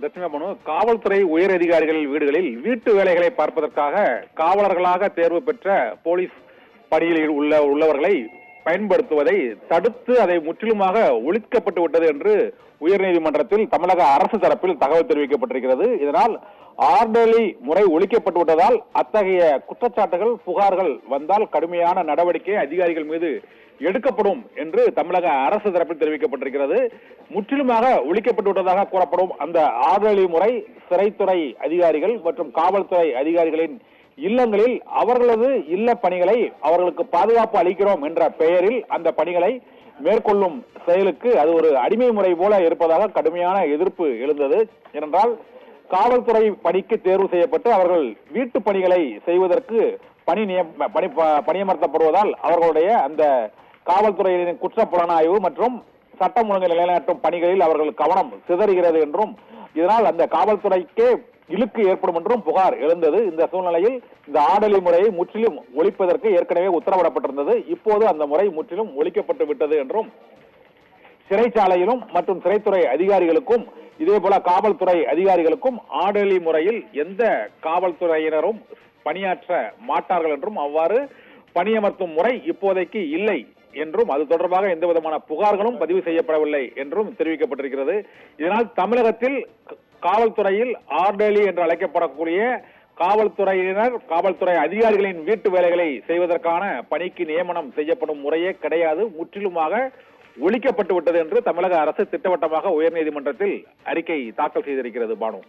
தட்சிண காவல்துறை உயர் அதிகாரிகள் வீடுகளில் வீட்டு வேலைகளை பார்ப்பதற்காக காவலர்களாக தேர்வு பெற்ற போலீஸ் பணியில் உள்ளவர்களை பயன்படுத்துவதை தடுத்து அதை முற்றிலுமாக ஒழிக்கப்பட்டு விட்டது என்று உயர்நீதிமன்றத்தில் தமிழக அரசு தரப்பில் தகவல் தெரிவிக்கப்பட்டிருக்கிறது. இதனால் ஆர்டர்லி முறை ஒழிக்கப்பட்டு விட்டதால் அத்தகைய குற்றச்சாட்டுகள் புகார்கள் வந்தால் கடுமையான நடவடிக்கை அதிகாரிகள் மீது எடுக்கப்படும் என்று தமிழக அரசு தரப்பில் தெரிவிக்கப்பட்டிருக்கிறது. முற்றிலுமாக ஒழிக்கப்பட்டு விட்டதாக கூறப்படும் அந்த ஆர்டர்லி முறை சிறைத்துறை அதிகாரிகள் மற்றும் காவல்துறை அதிகாரிகளின் இல்லங்களில் அவர்களது இல்ல பணிகளை அவர்களுக்கு பாதுகாப்பு அளிக்கிறோம் என்ற பெயரில் அந்த பணிகளை மேற்கொள்ளும் செயலுக்கு அது ஒரு அடிமை முறை போல இருப்பதாக கடுமையான எதிர்ப்பு எழுந்தது. ஏனென்றால் காவல்துறை பணிக்கு தேர்வு செய்யப்பட்டு அவர்கள் வீட்டு பணிகளை செய்வதற்கு பணியமர்த்தப்படுவதால் அவர்களுடைய அந்த காவல்துறையினரின் குற்ற புலனாய்வு மற்றும் சட்டம் ஒழுங்கை நிலைநாட்டும் பணிகளில் அவர்கள் கவனம் சிதறுகிறது என்றும் இதனால் அந்த காவல்துறைக்கே இழுக்கு ஏற்படும் என்றும் புகார் எழுந்தது. இந்த சூழ்நிலையில் இந்த ஆர்டர்லி முறையை முற்றிலும் ஒழிப்பதற்கு ஏற்கனவே உத்தரவிடப்பட்டிருந்தது. இப்போது அந்த முறை முற்றிலும் ஒழிக்கப்பட்டு விட்டது என்றும் சிறைச்சாலையிலும் மற்றும் சிறைத்துறை அதிகாரிகளுக்கும் இதே போல காவல்துறை அதிகாரிகளுக்கும் ஆர்டர்லி முறையில் எந்த காவல்துறையினரும் பணியாற்ற மாட்டார்கள் என்றும் அவ்வாறு பணியமர்த்தும் முறை இப்போதைக்கு இல்லை என்றும் அது தொடர்பாக எந்த விதமான புகார்களும் பதிவு செய்யப்படவில்லை என்றும் தெரிவிக்கப்பட்டிருக்கிறது. இதனால் தமிழகத்தில் காவல்துறையில் ஆர்டர்லி என்று அழைக்கப்படக்கூடிய காவல்துறையினர் காவல்துறை அதிகாரிகளின் வீட்டு வேலைகளை செய்வதற்கான பணிக்கு நியமனம் செய்யப்படும் முறையே கிடையாது, முற்றிலுமாக ஒழிக்கப்பட்டு விட்டது என்று தமிழக அரசு திட்டவட்டமாக உயர்நீதிமன்றத்தில் அறிக்கை தாக்கல் செய்திருக்கிறது. பானு.